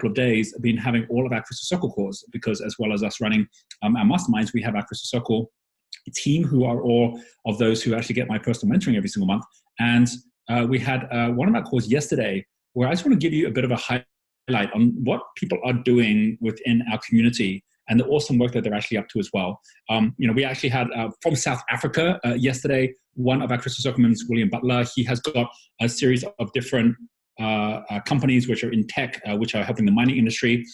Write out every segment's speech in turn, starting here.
of days been having all of our Crystal Circle calls, because as well as us running our masterminds, we have our Crystal Circle team who are all of those who actually get my personal mentoring every single month. And we had one of our calls yesterday where I just want to give you a bit of a highlight on what people are doing within our community and the awesome work that they're actually up to as well. We actually had from South Africa yesterday, one of our Crystal Circlemans, William Butler. He has got a series of different companies which are in tech, which are helping the mining industry.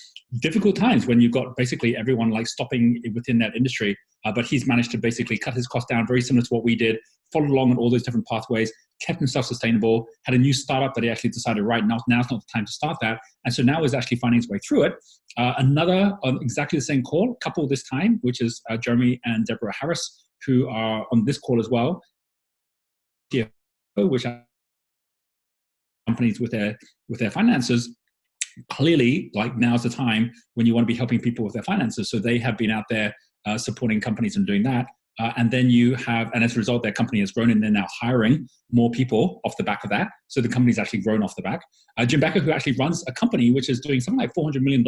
Difficult times when you've got basically everyone like stopping within that industry, but he's managed to basically cut his costs down, very similar to what we did, followed along on all those different pathways, kept himself sustainable, had a new startup that he actually decided, right, now's not the time to start that. And so now is actually finding his way through it. Another on exactly the same call, couple this time, which is Jeremy and Deborah Harris, who are on this call as well, which are companies with their finances. Clearly, like, now's the time when you want to be helping people with their finances. So they have been out there supporting companies and doing that. And then you have, and as a result, their company has grown and they're now hiring more people off the back of that. So the company's actually grown off the back. Jim Becker, who actually runs a company which is doing something like $400 million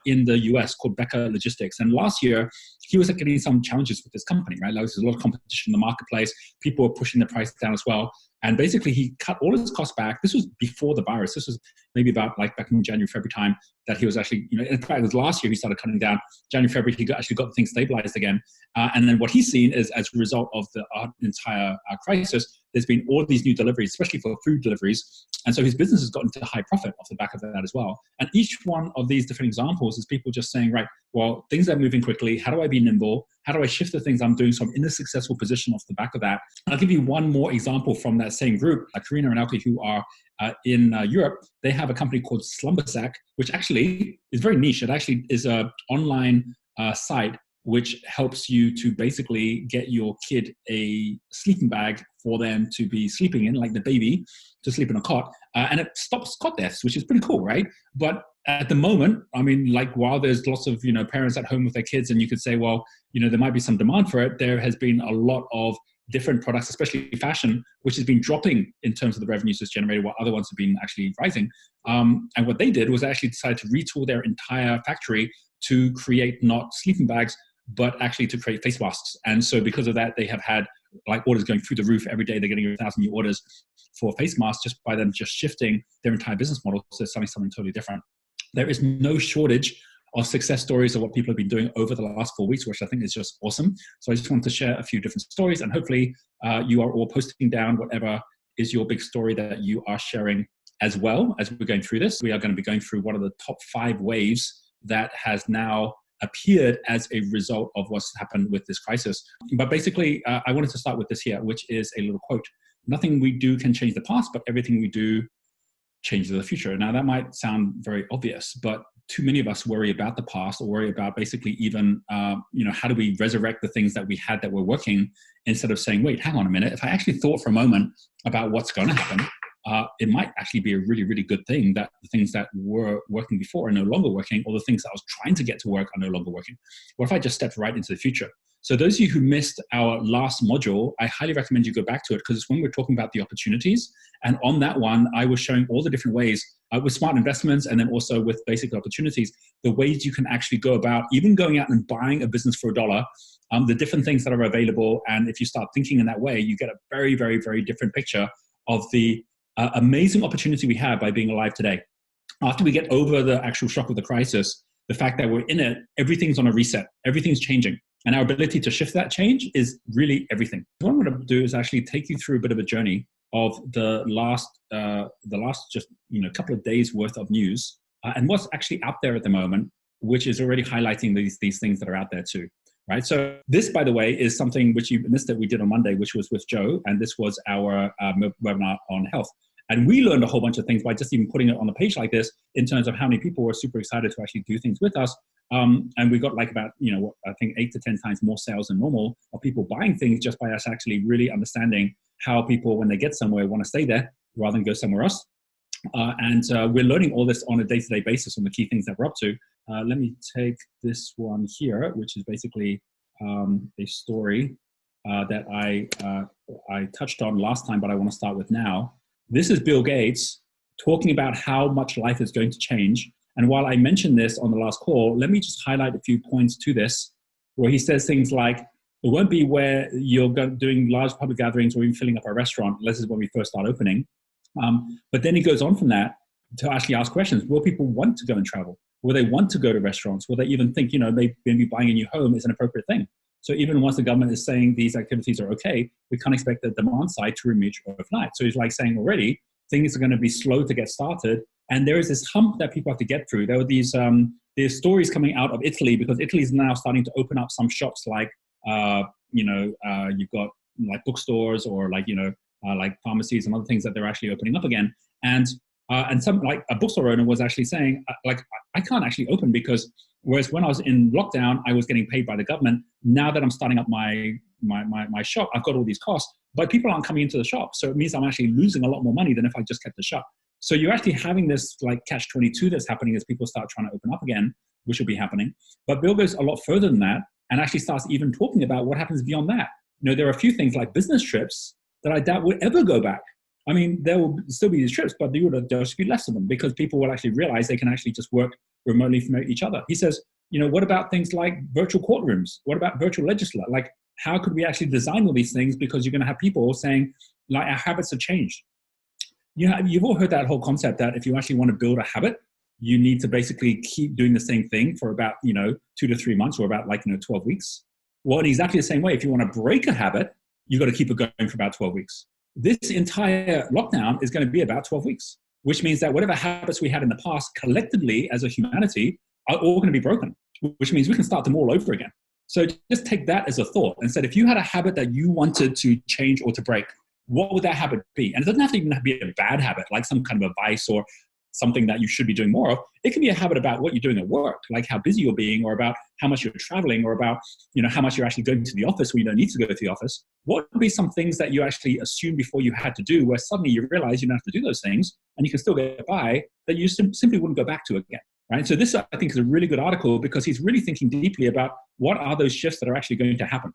in the US called Becker Logistics. And last year, he was getting some challenges with this company, right? Like, there's a lot of competition in the marketplace. People were pushing the price down as well. And basically, he cut all his costs back. This was before the virus. This was maybe about like back in January, February time that he was actually, in fact, it was last year he started cutting down. January, February, he actually got things stabilized again. And then what he's seen is, as a result of the entire crisis, there's been all these new deliveries, especially for food deliveries. And so his business has gotten to high profit off the back of that as well. And each one of these different examples is people just saying, right, well, things are moving quickly. How do I be nimble? How do I shift the things I'm doing so I'm in a successful position off the back of that? And I'll give you one more example from that same group. Karina and Alki, who are in Europe, they have a company called Slumbersack, which actually is very niche. It actually is an online site which helps you to basically get your kid a sleeping bag for them to be sleeping in, like the baby, to sleep in a cot. And it stops cot deaths, which is pretty cool, right? But at the moment, I mean, like, while there's lots of, parents at home with their kids, and you could say, well, there might be some demand for it, there has been a lot of different products, especially fashion, which has been dropping in terms of the revenues it's generated, while other ones have been actually rising. And what they did was actually decide to retool their entire factory to create not sleeping bags, but actually to create face masks. And so because of that, they have had like orders going through the roof every day. They're getting 1,000 new orders for face masks just by them just shifting their entire business model to something totally different. There is no shortage of success stories of what people have been doing over the last 4 weeks, which I think is just awesome. So I just wanted to share a few different stories, and hopefully you are all posting down whatever is your big story that you are sharing as well as we're going through this. We are going to be going through what are the top 5 waves that has now appeared as a result of what's happened with this crisis. But basically, I wanted to start with this here, which is a little quote. Nothing we do can change the past, but everything we do changes the future. Now, that might sound very obvious, but too many of us worry about the past, or worry about basically even, how do we resurrect the things that we had that were working, instead of saying, wait, hang on a minute. If I actually thought for a moment about what's going to happen, it might actually be a really, really good thing that the things that were working before are no longer working, or the things that I was trying to get to work are no longer working. What if I just stepped right into the future? So those of you who missed our last module, I highly recommend you go back to it, because it's when we're talking about the opportunities. And on that one, I was showing all the different ways with smart investments, and then also with basic opportunities, the ways you can actually go about even going out and buying a business for $1, the different things that are available. And if you start thinking in that way, you get a very, very, very different picture of the amazing opportunity we have by being alive today. After we get over the actual shock of the crisis, the fact that we're in it, everything's on a reset, everything's changing. And our ability to shift that change is really everything. What I'm going to do is actually take you through a bit of a journey of the last just couple of days worth of news, and what's actually out there at the moment, which is already highlighting these things that are out there too. Right. So this, by the way, is something which you missed that we did on Monday, which was with Joe, and this was our webinar on health. And we learned a whole bunch of things by just even putting it on the page like this, in terms of how many people were super excited to actually do things with us. And we got like about, I think 8 to 10 times more sales than normal of people buying things just by us actually really understanding how people, when they get somewhere, want to stay there rather than go somewhere else. And we're learning all this on a day-to-day basis on the key things that we're up to. Let me take this one here, which is basically a story that I touched on last time, but I want to start with now. This is Bill Gates talking about how much life is going to change And while I mentioned this on the last call, let me just highlight a few points to this, where he says things like, it won't be where you're doing large public gatherings or even filling up a restaurant, unless it's when we first start opening. But then he goes on from that to actually ask questions. Will people want to go and travel? Will they want to go to restaurants? Will they even think, maybe buying a new home is an appropriate thing? So even once the government is saying these activities are okay, we can't expect the demand side to emerge overnight. So he's like saying already, things are going to be slow to get started. And there is this hump that people have to get through. There were these there's stories coming out of Italy, because Italy is now starting to open up some shops like, you've got like bookstores or like pharmacies and other things that they're actually opening up again. And some, like a bookstore owner was actually saying, I can't actually open because whereas when I was in lockdown, I was getting paid by the government. Now that I'm starting up my shop, I've got all these costs, but people aren't coming into the shop. So it means I'm actually losing a lot more money than if I just kept the shop. So you're actually having this like catch-22 that's happening as people start trying to open up again, which will be happening. But Bill goes a lot further than that and actually starts even talking about what happens beyond that. There are a few things like business trips that I doubt would ever go back. I mean, there will still be these trips, but there'll just be less of them because people will actually realize they can actually just work remotely from each other. He says, what about things like virtual courtrooms? What about virtual legislature? Like, how could we actually design all these things? Because you're going to have people saying, like, our habits have changed. You've all heard that whole concept that if you actually want to build a habit, you need to basically keep doing the same thing for about, 2 to 3 months or about 12 weeks. Well, in exactly the same way, if you want to break a habit, you've got to keep it going for about 12 weeks. This entire lockdown is going to be about 12 weeks, which means that whatever habits we had in the past collectively as a humanity are all going to be broken, which means we can start them all over again. So just take that as a thought and said, if you had a habit that you wanted to change or to break, what would that habit be? And it doesn't have to even be a bad habit, like some kind of a vice or something that you should be doing more of. It can be a habit about what you're doing at work, like how busy you're being, or about how much you're traveling, or about how much you're actually going to the office when you don't need to go to the office. What would be some things that you actually assumed before you had to do, where suddenly you realize you don't have to do those things and you can still get by, that you simply wouldn't go back to again, right? So this, I think, is a really good article because he's really thinking deeply about what are those shifts that are actually going to happen.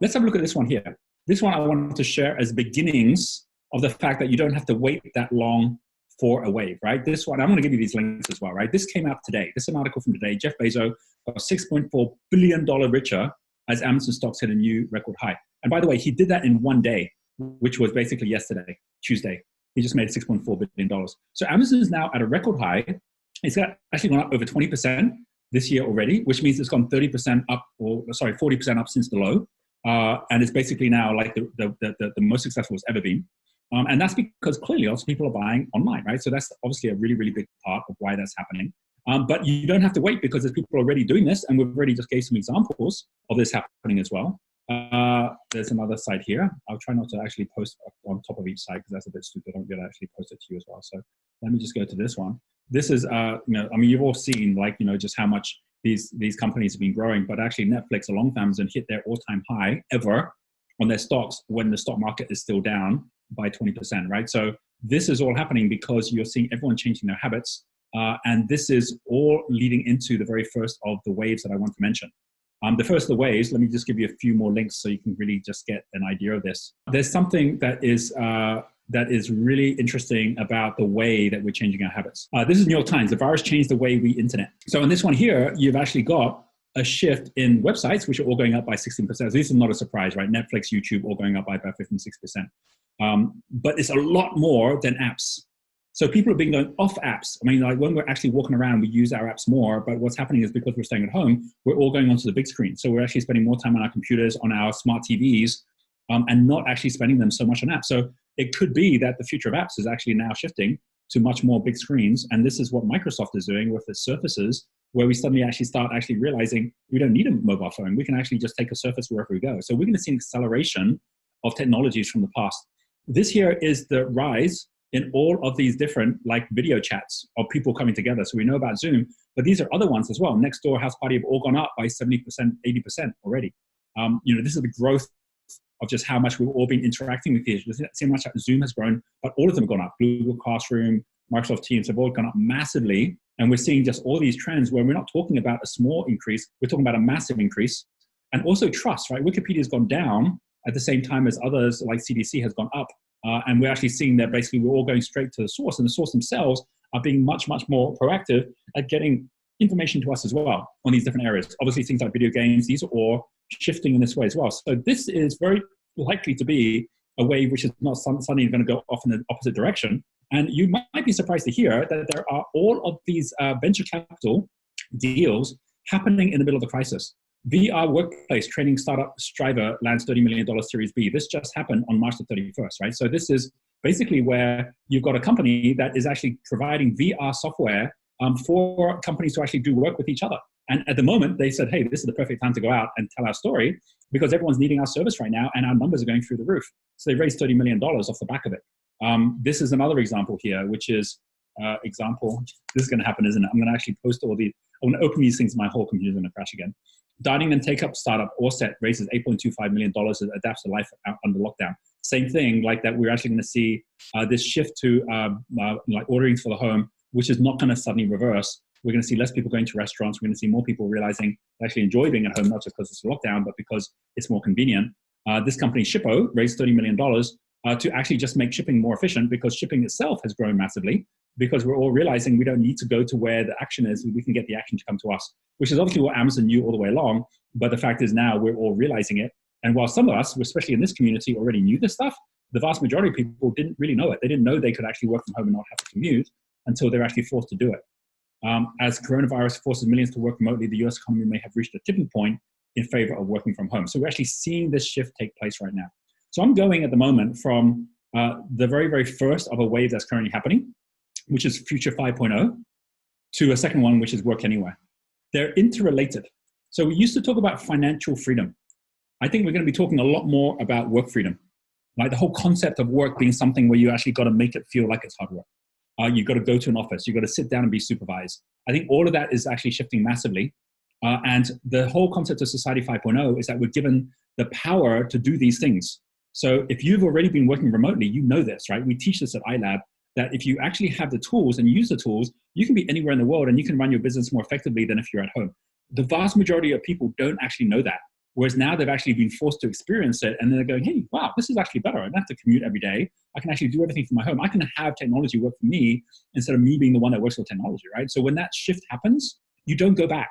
Let's have a look at this one here. This one I wanted to share as beginnings of the fact that you don't have to wait that long for a wave, right? This one, I'm going to give you these links as well, right? This came out today. This is an article from today. Jeff Bezos got $6.4 billion richer as Amazon stocks hit a new record high. And by the way, he did that in one day, which was basically yesterday, Tuesday. He just made $6.4 billion. So Amazon is now at a record high. It's actually gone up over 20% this year already, which means it's gone 30% up, 40% up since the low. And it's basically now like the most successful it's ever been. And that's because clearly lots of people are buying online, right? So that's obviously a really, really big part of why that's happening. But you don't have to wait because there's people already doing this, and we've already just gave some examples of this happening as well. There's another site here. I'll try not to actually post on top of each site because that's a bit stupid. I'm going to actually post it to you as well. So let me just go to this one. This is, you've all seen just how much these companies have been growing, but actually Netflix along with Amazon hit their all-time high ever on their stocks when the stock market is still down by 20%, right? So this is all happening because you're seeing everyone changing their habits. And this is all leading into the very first of the waves that I want to mention. The first of the waves, let me just give you a few more links so you can really just get an idea of this. There's something that is really interesting about the way that we're changing our habits. This is New York Times. The virus changed the way we internet. So in this one here, you've actually got a shift in websites, which are all going up by 16%. So this is not a surprise, right? Netflix, YouTube, all going up by about 56%. But it's a lot more than apps. So people have been going off apps. I mean, like when we're actually walking around, we use our apps more, but what's happening is because we're staying at home, we're all going onto the big screen. So we're actually spending more time on our computers, on our smart TVs, and not actually spending them so much on apps. So it could be that the future of apps is actually now shifting to much more big screens. And this is what Microsoft is doing with its Surfaces, where we suddenly actually start actually realizing we don't need a mobile phone. We can actually just take a Surface wherever we go. So we're going to see an acceleration of technologies from the past. This here is the rise in all of these different like video chats of people coming together. So we know about Zoom, but these are other ones as well. Nextdoor, House Party have all gone up by 70%, 80% already. This is the growth of just how much we've all been interacting with each other. See how much Zoom has grown, but all of them have gone up. Google Classroom, Microsoft Teams have all gone up massively. And we're seeing just all these trends where we're not talking about a small increase, we're talking about a massive increase. And also trust, right? Wikipedia has gone down at the same time as others like CDC has gone up. And we're actually seeing that basically we're all going straight to the source, and the source themselves are being much, much more proactive at getting information to us as well on these different areas. Obviously, things like video games, these are all shifting in this way as well. So this is very likely to be a wave which is not suddenly going to go off in the opposite direction. And you might be surprised to hear that there are all of these venture capital deals happening in the middle of the crisis. VR workplace training startup Striver lands $30 million Series B. This just happened on March the 31st, right? So this is basically where you've got a company that is actually providing VR software for companies to actually do work with each other. And at the moment, they said, hey, this is the perfect time to go out and tell our story because everyone's needing our service right now and our numbers are going through the roof. So they raised $30 million off the back of it. This is another example here, which is this is going to happen, isn't it? I'm going to actually post all the, I'm going to open these things, my whole computer's going to crash again. Dining and take-up startup Orset raises $8.25 million as it adapts to life under lockdown. Same thing, like that we're actually going to see this shift to like ordering for the home, which is not going to suddenly reverse. We're going to see less people going to restaurants. We're going to see more people realizing they actually enjoy being at home, not just because it's a lockdown, but because it's more convenient. This company, Shippo, raised $30 million to actually just make shipping more efficient because shipping itself has grown massively because we're all realizing we don't need to go to where the action is. We can get the action to come to us, which is obviously what Amazon knew all the way along. But the fact is now we're all realizing it. And while some of us, especially in this community, already knew this stuff, the vast majority of people didn't really know it. They didn't know they could actually work from home and not have to commute until they're actually forced to do it. As coronavirus forces millions to work remotely, the US economy may have reached a tipping point in favor of working from home. So we're actually seeing this shift take place right now. So I'm going at the moment from the very, very first of a wave that's currently happening, which is Future 5.0, to a second one, which is Work Anywhere. They're interrelated. So we used to talk about financial freedom. I think we're going to be talking a lot more about work freedom, like the whole concept of work being something where you actually got to make it feel like it's hard work. You've got to go to an office. You've got to sit down and be supervised. I think all of that is actually shifting massively. And the whole concept of Society 5.0 is that we're given the power to do these things. So if you've already been working remotely, you know this, right? We teach this at iLab, that if you actually have the tools and use the tools, you can be anywhere in the world and you can run your business more effectively than if you're at home. The vast majority of people don't actually know that. Whereas now they've actually been forced to experience it and then they're going, hey, wow, this is actually better. I don't have to commute every day. I can actually do everything from my home. I can have technology work for me instead of me being the one that works with technology, right? So when that shift happens, you don't go back,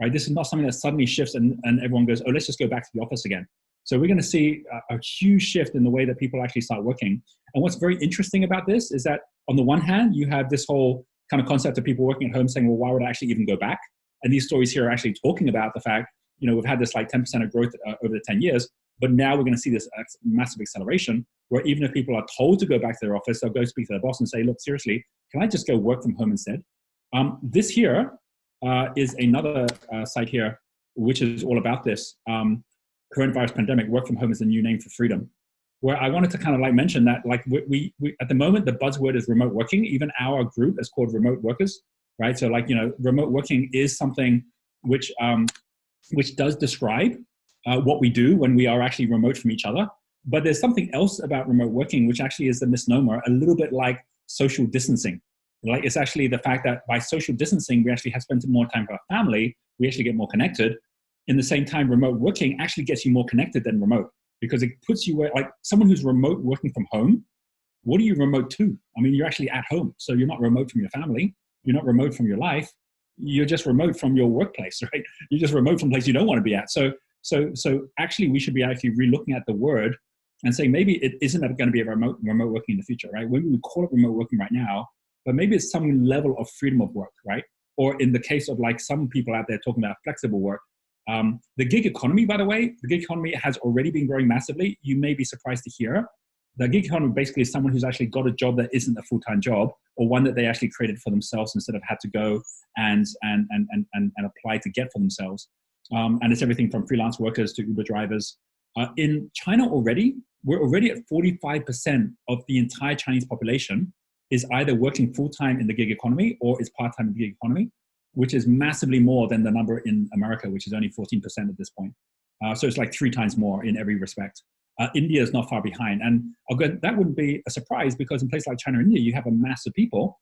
right? This is not something that suddenly shifts and everyone goes, oh, let's just go back to the office again. So we're going to see a huge shift in the way that people actually start working. And what's very interesting about this is that on the one hand, you have this whole kind of concept of people working at home saying, well, why would I actually even go back? And these stories here are actually talking about the fact, you know, we've had this like 10% of growth over the 10 years, but now we're going to see this massive acceleration where even if people are told to go back to their office, they'll go speak to their boss and say, look, seriously, can I just go work from home instead? This here is another site here, which is all about this. Coronavirus pandemic, work from home is the new name for freedom, where I wanted to kind of like mention that like we at the moment, the buzzword is remote working. Even our group is called remote workers, right? So like, you know, remote working is something which does describe what we do when we are actually remote from each other. But there's something else about remote working, which actually is a misnomer, a little bit like social distancing. Like it's actually the fact that by social distancing, we actually have spent more time with our family. We actually get more connected. In the same time, remote working actually gets you more connected than remote because it puts you where, like someone who's remote working from home, what are you remote to? I mean, you're actually at home. So you're not remote from your family. You're not remote from your life. You're just remote from your workplace, right? You're just remote from a place you don't want to be at. So actually, we should be actually relooking at the word and saying maybe it isn't going to be a remote working in the future, right? Maybe we call it remote working right now, but maybe it's some level of freedom of work, right? Or in the case of like some people out there talking about flexible work, the gig economy, by the way, the gig economy has already been growing massively. You may be surprised to hear the gig economy basically is someone who's actually got a job that isn't a full-time job or one that they actually created for themselves instead of had to go and apply to get for themselves. And it's everything from freelance workers to Uber drivers. In China already, we're already at 45% of the entire Chinese population is either working full-time in the gig economy or is part-time in the gig economy, which is massively more than the number in America, which is only 14% at this point. So it's like 3 times more in every respect. India is not far behind. And that wouldn't be a surprise because in places like China and India, you have a mass of people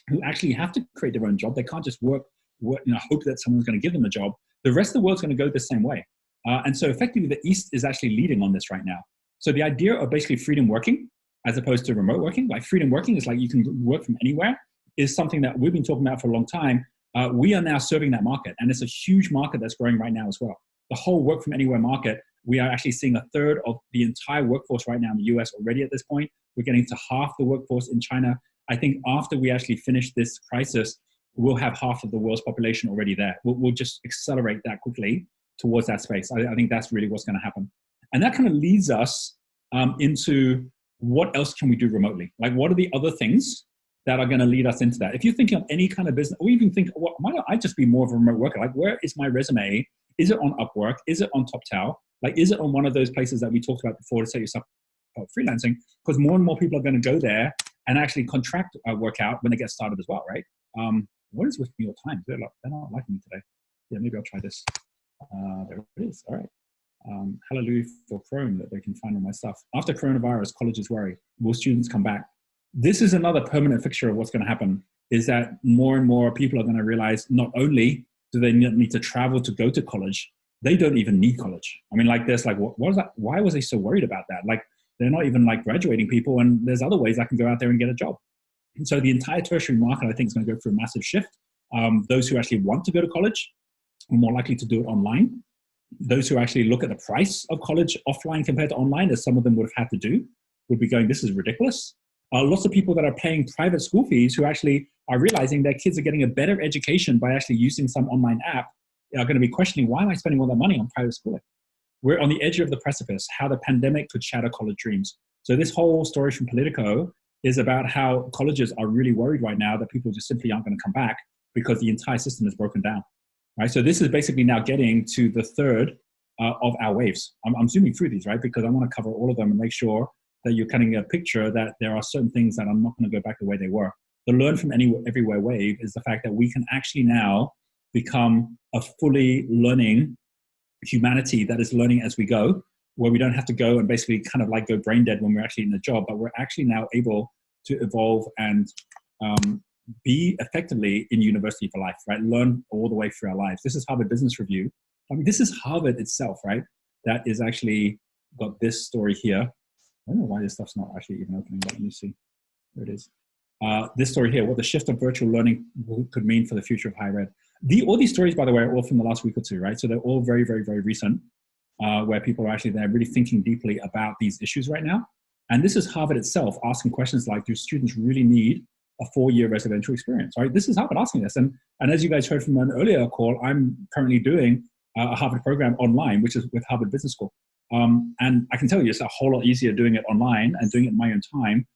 who actually have to create their own job. They can't just work hope that someone's going to give them a job. The rest of the world's going to go the same way. And so effectively, the East is actually leading on this right now. So the idea of basically freedom working as opposed to remote working, like freedom working is like you can work from anywhere. is something that we've been talking about for a long time. We are now serving that market, and it's a huge market that's growing right now as well. The whole work from anywhere market, we are actually seeing a third of the entire workforce right now in the US already at this point. We're getting to half the workforce in China. I think after we actually finish this crisis, we'll have half of the world's population already there. We'll just accelerate that quickly towards that space. I think that's really what's going to happen. And that kind of leads us into what else can we do remotely? Like, what are the other things that are going to lead us into that? If you're thinking of any kind of business, or even think, well, why don't I just be more of a remote worker? Like, where is my resume? Is it on Upwork? Is it on TopTal? Like, is it on one of those places that we talked about before to set yourself up freelancing? Because more and more people are going to go there and actually contract work out when they get started as well, right? What is with New York Times? They're not liking me today. Yeah, maybe I'll try this. There it is. All right. Hallelujah for Chrome that they can find all my stuff. After coronavirus, colleges worry. Will students come back? This is another permanent fixture of what's going to happen, is that more and more people are going to realize not only do they need to travel to go to college, they don't even need college. I mean, like, there's like, what was that? Why was they so worried about that? Like, they're not even like graduating people, and there's other ways I can go out there and get a job. And so the entire tertiary market, I think, is going to go through a massive shift. Those who actually want to go to college are more likely to do it online. Those who actually look at the price of college offline compared to online, as some of them would have had to do, would be going, this is ridiculous. Lots of people that are paying private school fees who actually are realizing their kids are getting a better education by actually using some online app are going to be questioning, why am I spending all that money on private schooling? We're on the edge of the precipice, how the pandemic could shatter college dreams. So this whole story from Politico is about how colleges are really worried right now that people just simply aren't going to come back because the entire system is broken down. Right? So this is basically now getting to the third of our waves. I'm zooming through these, right? Because I want to cover all of them and make sure that you're getting a picture that there are certain things that are not going to go back the way they were. The learn from everywhere wave is the fact that we can actually now become a fully learning humanity that is learning as we go, where we don't have to go and basically kind of like go brain dead when we're actually in the job, but we're actually now able to evolve and be effectively in university for life, right? Learn all the way through our lives. This is Harvard Business Review. I mean, this is Harvard itself, right? That is actually got this story here. I don't know why this stuff's not actually even opening, but let me see. There it is. This story here, what the shift of virtual learning could mean for the future of higher ed. All these stories, by the way, are all from the last week or two, right? So they're all very, very, very recent, where people are actually there really thinking deeply about these issues right now. And this is Harvard itself asking questions like, do students really need a 4-year residential experience, right? This is Harvard asking this. And as you guys heard from an earlier call, I'm currently doing a Harvard program online, which is with Harvard Business School. And I can tell you it's a whole lot easier doing it online and doing it in my own time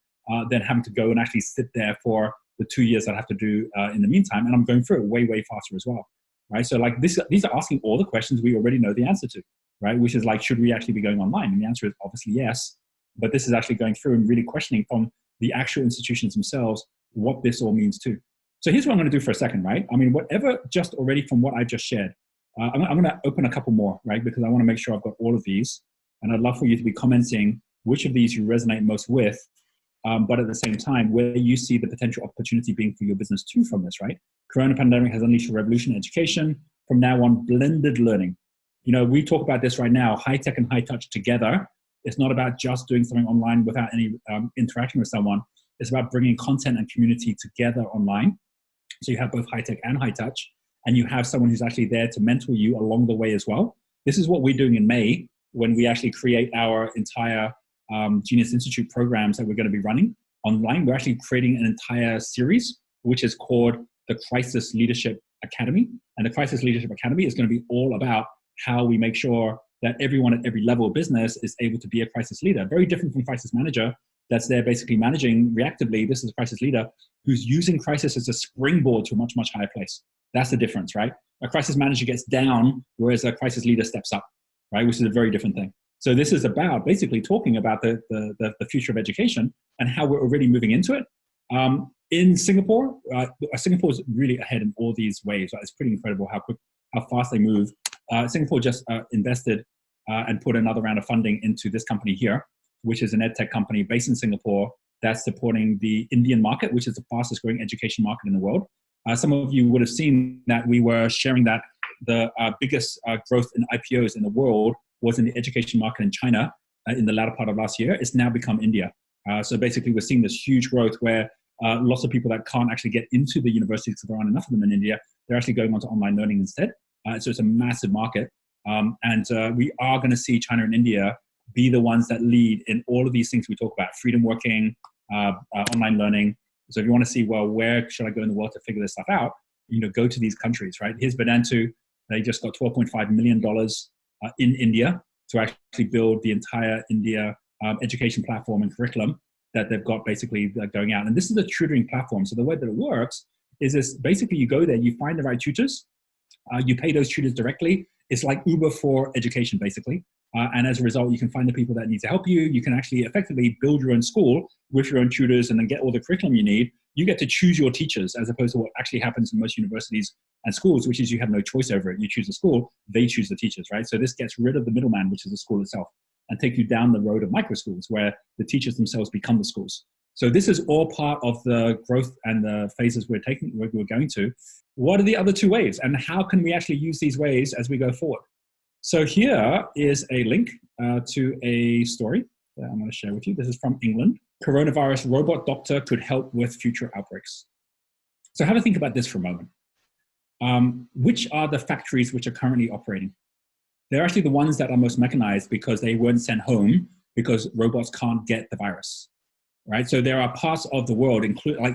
than having to go and actually sit there for the 2 years I have to do in the meantime. And I'm going through it way, way faster as well, right? So like these are asking all the questions we already know the answer to, right? Which is like, should we actually be going online? And the answer is obviously yes. But this is actually going through and really questioning from the actual institutions themselves what this all means too. So here's what I'm going to do for a second, right? I mean, whatever just already from what I just shared, I'm going to open a couple more, right? Because I want to make sure I've got all of these. And I'd love for you to be commenting which of these you resonate most with, but at the same time, where you see the potential opportunity being for your business too from this, right? Corona pandemic has unleashed a revolution in education. From now on, blended learning. You know, we talk about this right now, high tech and high touch together. It's not about just doing something online without any interaction with someone. It's about bringing content and community together online. So you have both high tech and high touch, and you have someone who's actually there to mentor you along the way as well. This is what we're doing in May when we actually create our entire Genius Institute programs that we're going to be running online. We're actually creating an entire series, which is called the Crisis Leadership Academy. And the Crisis Leadership Academy is going to be all about how we make sure that everyone at every level of business is able to be a crisis leader. Very different from crisis manager that's there basically managing reactively. This is a crisis leader who's using crisis as a springboard to a much, much higher place. That's the difference, right? A crisis manager gets down, whereas a crisis leader steps up, right? Which is a very different thing. So this is about basically talking about the future of education and how we're already moving into it. In Singapore, Singapore is really ahead in all these ways. It's pretty incredible how fast they move. Singapore just invested and put another round of funding into this company here, which is an ed tech company based in Singapore that's supporting the Indian market, which is the fastest growing education market in the world. Some of you would have seen that we were sharing that the biggest growth in IPOs in the world was in the education market in China in the latter part of last year. It's now become India. So basically we're seeing this huge growth where Lots of people that can't actually get into the universities because there aren't enough of them in India, they're actually going on to online learning instead. So it's a massive market. And we are going to see China and India be the ones that lead in all of these things we talk about: freedom working, online learning. So if you want to see, well, where should I go in the world to figure this stuff out? Go to these countries, right? Here's Vedantu. They just got $12.5 million in India to actually build the entire India education platform and curriculum that they've got basically going out. And this is a tutoring platform. So the way that it works is this: basically you go there, you find the right tutors, you pay those tutors directly. It's like Uber for education, basically. And as a result, you can find the people that need to help you. You can actually effectively build your own school with your own tutors and then get all the curriculum you need. You get to choose your teachers, as opposed to what actually happens in most universities and schools, which is you have no choice over it. You choose the school, they choose the teachers, right? So this gets rid of the middleman, which is the school itself, and take you down the road of micro schools where the teachers themselves become the schools. So this is all part of the growth and the phases we're going to. What are the other two waves, and how can we actually use these waves as we go forward? So here is a link to a story that I'm going to share with you. This is from England. Coronavirus robot doctor could help with future outbreaks. So have a think about this for a moment. Which are the factories which are currently operating? They're actually the ones that are most mechanized because they weren't sent home because robots can't get the virus, right? So there are parts of the world,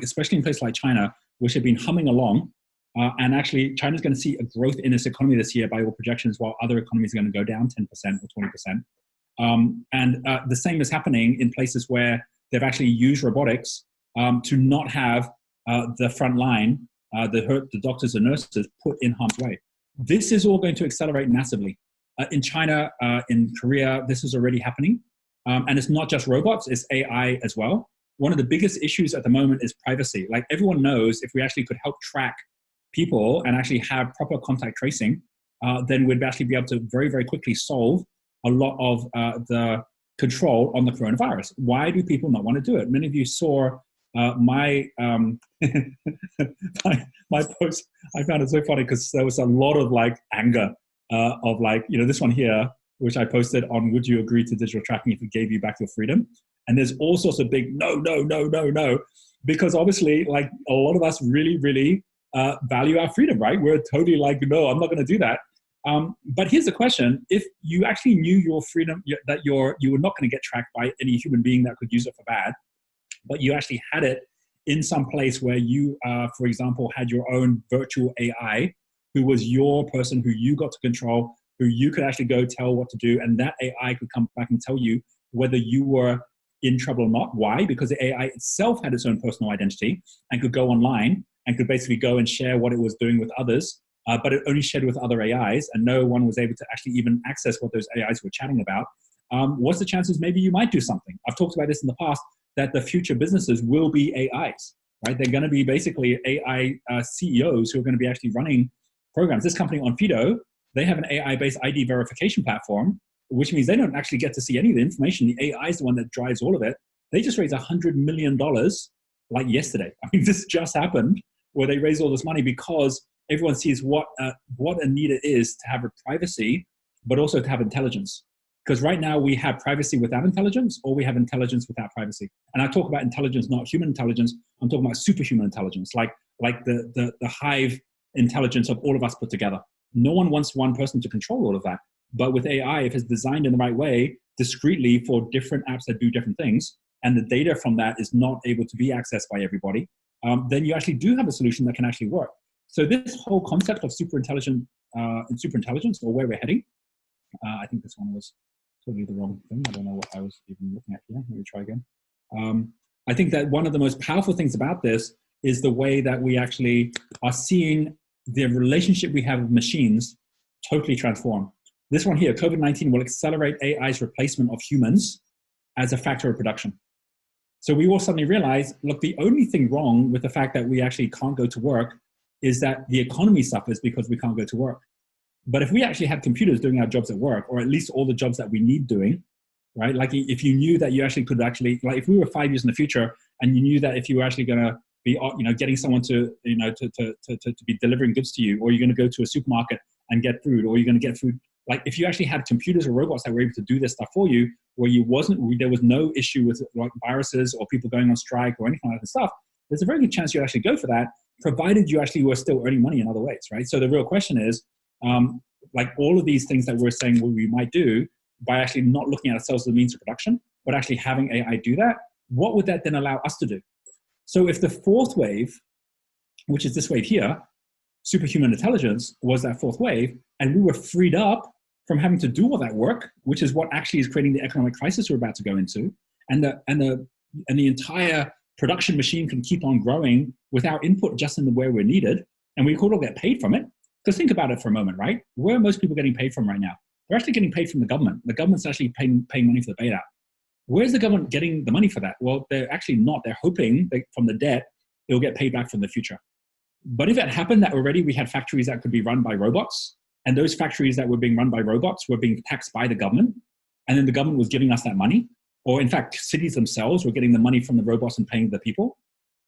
especially in places like China, which have been humming along. And actually, China's going to see a growth in its economy this year by all projections, while other economies are going to go down 10% or 20%. And the same is happening in places where they've actually used robotics to not have the front line, the doctors and nurses, put in harm's way. This is all going to accelerate massively. In China, in Korea, this is already happening. And it's not just robots, it's AI as well. One of the biggest issues at the moment is privacy. Like everyone knows, if we actually could help track people and actually have proper contact tracing, then we'd actually be able to very, very quickly solve a lot of the control on the coronavirus. Why do people not want to do it? Many of you saw my post. I found it so funny because there was a lot of anger of this one here, which I posted on, would you agree to digital tracking if it gave you back your freedom? And there's all sorts of big no, because obviously a lot of us really, really value our freedom, right? We're totally no, I'm not going to do that. But here's the question: if you actually knew your freedom, that you were not going to get tracked by any human being that could use it for bad, but you actually had it in some place where you, for example, had your own virtual AI who was your person, who you got to control, who you could actually go tell what to do, and that AI could come back and tell you whether you were in trouble or not. Why? Because the AI itself had its own personal identity and could go online and could basically go and share what it was doing with others, but it only shared with other AIs, and no one was able to actually even access what those AIs were chatting about. What's the chances maybe you might do something? I've talked about this in the past, that the future businesses will be AIs, right? They're going to be basically AI CEOs who are going to be actually running programs. This company, Onfido, they have an AI-based ID verification platform, which means they don't actually get to see any of the information. The AI is the one that drives all of it. They just raised $100 million yesterday. I mean, this just happened, where they raised all this money because everyone sees what a need it is to have a privacy, but also to have intelligence. Because right now we have privacy without intelligence, or we have intelligence without privacy. And I talk about intelligence, not human intelligence. I'm talking about superhuman intelligence, like the hive intelligence of all of us put together. No one wants one person to control all of that. But with AI, if it's designed in the right way, discreetly for different apps that do different things, and the data from that is not able to be accessed by everybody, then you actually do have a solution that can actually work. So this whole concept of superintelligence, or where we're heading, I think this one was totally the wrong thing. I don't know what I was even looking at here. Let me try again. I think that one of the most powerful things about this is the way that we actually are seeing the relationship we have with machines totally transform. This one here, COVID-19 will accelerate AI's replacement of humans as a factor of production. So we all suddenly realize, look, the only thing wrong with the fact that we actually can't go to work is that the economy suffers because we can't go to work. But if we actually had computers doing our jobs at work, or at least all the jobs that we need doing, right? Like if you knew that you actually could actually, like if we were 5 years in the future and you knew that if you were actually going to be, getting someone to be delivering goods to you, or you're going to go to a supermarket and get food, or you're going to get food, like if you actually had computers or robots that were able to do this stuff for you, where there was no issue with like viruses or people going on strike or anything like that stuff, there's a very good chance you actually go for that, provided you actually were still earning money in other ways, right? So the real question is, like all of these things that we're saying we might do by actually not looking at ourselves as a means of production, but actually having AI do that, what would that then allow us to do? So if the fourth wave, which is this wave here, Superhuman Intelligence, was that fourth wave, and we were freed up from having to do all that work, which is what actually is creating the economic crisis we're about to go into, and the entire production machine can keep on growing without input just in the way we're needed, and we could all get paid from it. Because think about it for a moment, right? Where are most people getting paid from right now? They're actually getting paid from the government. The government's actually paying money for the bailout. Where's the government getting the money for that? Well, they're actually not. They're hoping that from the debt, it'll get paid back from the future. But if it happened that already we had factories that could be run by robots, and those factories that were being run by robots were being taxed by the government, and then the government was giving us that money, or in fact, cities themselves were getting the money from the robots and paying the people,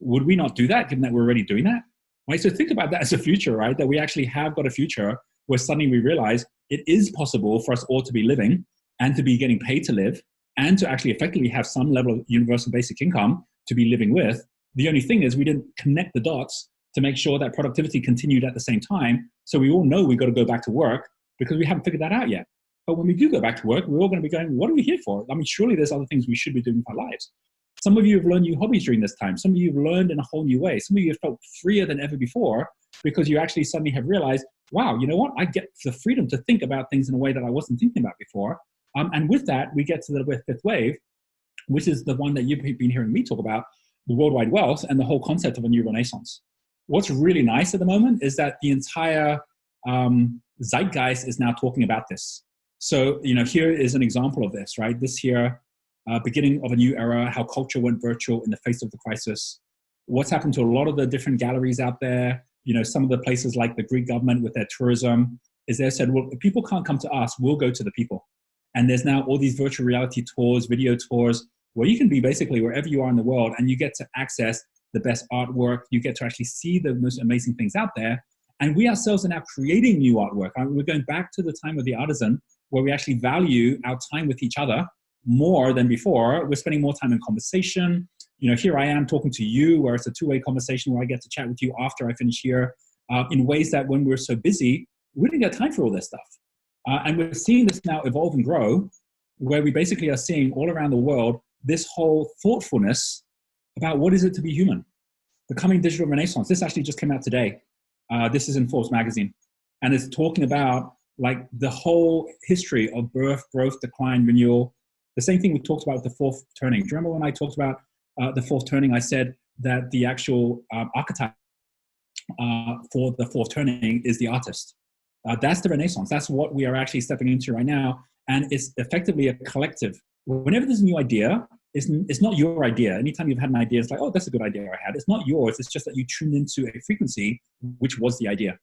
would we not do that, given that we're already doing that? Right? So think about that as a future, right? That we actually have got a future where suddenly we realize it is possible for us all to be living and to be getting paid to live and to actually effectively have some level of universal basic income to be living with. The only thing is we didn't connect the dots to make sure that productivity continued at the same time. So we all know we've got to go back to work because we haven't figured that out yet. But when we do go back to work, we're all going to be going, what are we here for? I mean, surely there's other things we should be doing with our lives. Some of you have learned new hobbies during this time. Some of you have learned in a whole new way. Some of you have felt freer than ever before because you actually suddenly have realized, wow, you know what? I get the freedom to think about things in a way that I wasn't thinking about before. And with that, we get to the fifth wave, which is the one that you've been hearing me talk about, the worldwide wealth and the whole concept of a new renaissance. What's really nice at the moment is that the entire zeitgeist is now talking about this. So, here is an example of this, right? This here, beginning of a new era, how culture went virtual in the face of the crisis. What's happened to a lot of the different galleries out there? Some of the places like the Greek government with their tourism is they said, well, if people can't come to us, we'll go to the people. And there's now all these virtual reality tours, video tours, where you can be basically wherever you are in the world and you get to access the best artwork. You get to actually see the most amazing things out there. And we ourselves are now creating new artwork. We're going back to the time of the artisan where we actually value our time with each other more than before. We're spending more time in conversation. Here I am talking to you where it's a two-way conversation where I get to chat with you after I finish here in ways that when we're so busy, we didn't get time for all this stuff. And we're seeing this now evolve and grow where we basically are seeing all around the world this whole thoughtfulness about what is it to be human, the coming digital renaissance. This actually just came out today. This is in Forbes magazine. And it's talking about like the whole history of birth, growth, decline, renewal. The same thing we talked about with the fourth turning. Do you remember when I talked about the fourth turning, I said that the actual archetype for the fourth turning is the artist. That's the renaissance. That's what we are actually stepping into right now. And it's effectively a collective. Whenever there's a new idea, it's not your idea. Anytime you've had an idea, it's like, oh, that's a good idea I had. It's not yours. It's just that you tuned into a frequency, which was the idea.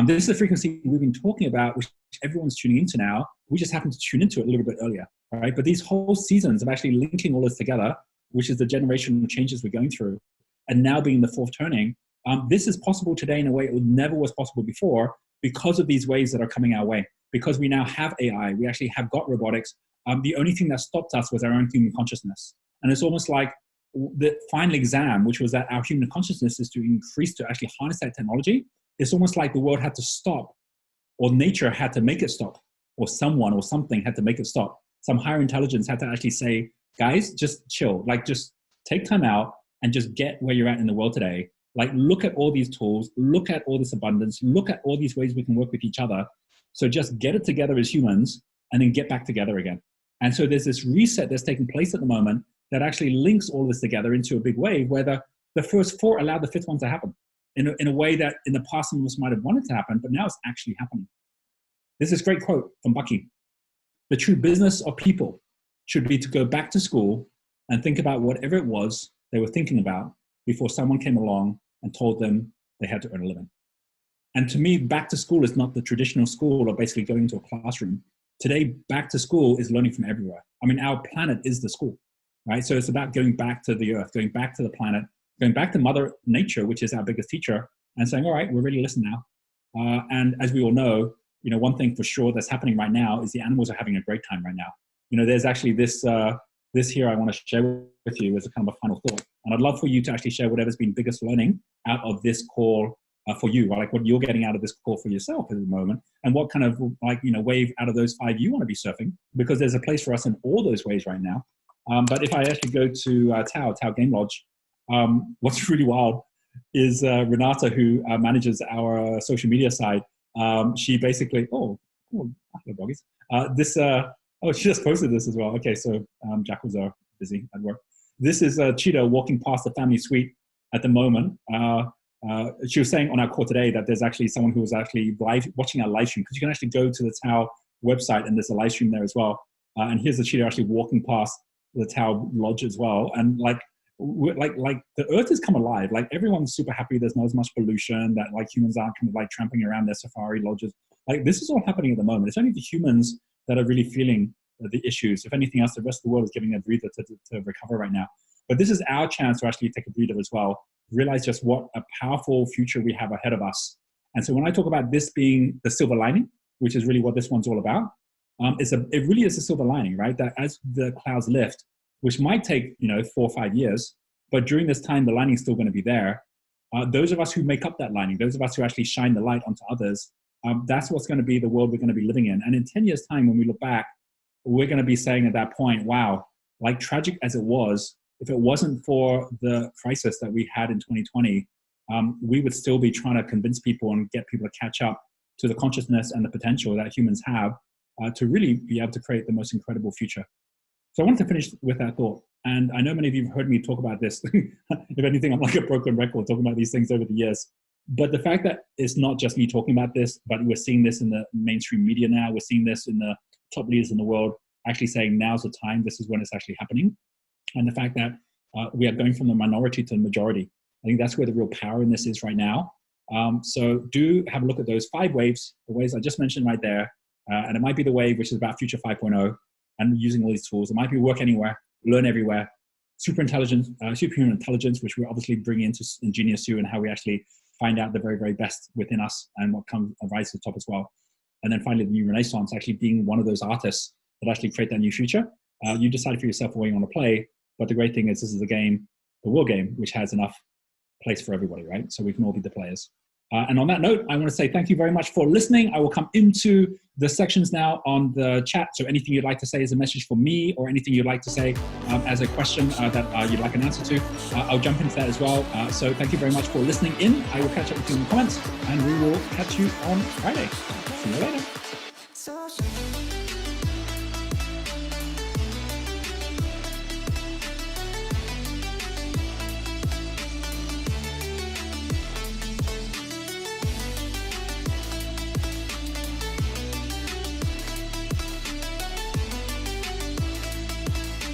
This is the frequency we've been talking about, which everyone's tuning into now. We just happen to tune into it a little bit earlier, right? But these whole seasons of actually linking all this together, which is the generational changes we're going through, and now being the fourth turning, this is possible today in a way it never was possible before because of these waves that are coming our way. Because we now have AI, we actually have got robotics. The only thing that stopped us was our own human consciousness. And it's almost like the final exam, which was that our human consciousness is to increase, to actually harness that technology. It's almost like the world had to stop, or nature had to make it stop, or someone or something had to make it stop. Some higher intelligence had to actually say, guys, just chill, like just take time out and just get where you're at in the world today. Like look at all these tools, look at all this abundance, look at all these ways we can work with each other. So just get it together as humans and then get back together again. And so there's this reset that's taking place at the moment that actually links all this together into a big wave where the first four allowed the fifth one to happen in a way that in the past some of us might have wanted to happen, but now it's actually happening. There's this great quote from Bucky. The true business of people should be to go back to school and think about whatever it was they were thinking about before someone came along and told them they had to earn a living. And to me, back to school is not the traditional school of basically going to a classroom. Today, back to school is learning from everywhere. I mean, our planet is the school, right? So it's about going back to the earth, going back to the planet, going back to Mother Nature, which is our biggest teacher, and saying, all right, we're ready to listen now. And as we all know, one thing for sure that's happening right now is the animals are having a great time right now. There's actually this here I want to share with you as a kind of a final thought. And I'd love for you to actually share whatever's been biggest learning out of this call for you, right? Like what you're getting out of this call for yourself at the moment, and what kind of wave out of those 5 you want to be surfing, because there's a place for us in all those ways right now. But if I actually go to Tao Game Lodge, what's really wild is Renata, who manages our social media side. She basically, hello doggies. She just posted this as well. Okay, so jackals are busy at work. This is Cheetah walking past the family suite at the moment. She was saying on our call today that there's actually someone who was actually watching our live stream, because you can actually go to the Tao website and there's a live stream there as well. And here's the cheetah actually walking past the Tao Lodge as well. And like the earth has come alive. Like everyone's super happy. There's not as much pollution, that like humans aren't kind of like tramping around their safari lodges. Like this is all happening at the moment. It's only the humans that are really feeling the issues. If anything else, the rest of the world is giving a breather to recover right now. But this is our chance to actually take a breather as well. Realize just what a powerful future we have ahead of us. And so when I talk about this being the silver lining, which is really what this one's all about, it really is a silver lining, right? That as the clouds lift, which might take 4 or 5 years, but during this time, the lining's still going to be there. Those of us who make up that lining, those of us who actually shine the light onto others, that's what's going to be the world we're going to be living in. And in 10 years' time, when we look back, we're going to be saying at that point, wow, like tragic as it was, if it wasn't for the crisis that we had in 2020, we would still be trying to convince people and get people to catch up to the consciousness and the potential that humans have to really be able to create the most incredible future. So I wanted to finish with that thought. And I know many of you have heard me talk about this. If anything, I'm like a broken record talking about these things over the years. But the fact that it's not just me talking about this, but we're seeing this in the mainstream media now. We're seeing this in the top leaders in the world actually saying now's the time. This is when it's actually happening. And the fact that we are going from the minority to the majority. I think that's where the real power in this is right now. So do have a look at those 5 waves, the ways I just mentioned right there. And it might be the wave which is about Future 5.0 and using all these tools. It might be work anywhere, learn everywhere. Superhuman Intelligence, which we're obviously bringing into Ingenious You, and how we actually find out the very, very best within us and what comes rises to the top as well. And then finally, the new Renaissance, actually being one of those artists that actually create that new future. You decide for yourself where you want to play. But the great thing is this is a game, the world game, which has enough place for everybody, right? So we can all be the players. And on that note, I want to say thank you very much for listening. I will come into the sections now on the chat. So anything you'd like to say as a message for me, or anything you'd like to say as a question that you'd like an answer to, I'll jump into that as well. So thank you very much for listening in. I will catch up with you in the comments, and we will catch you on Friday. See you later.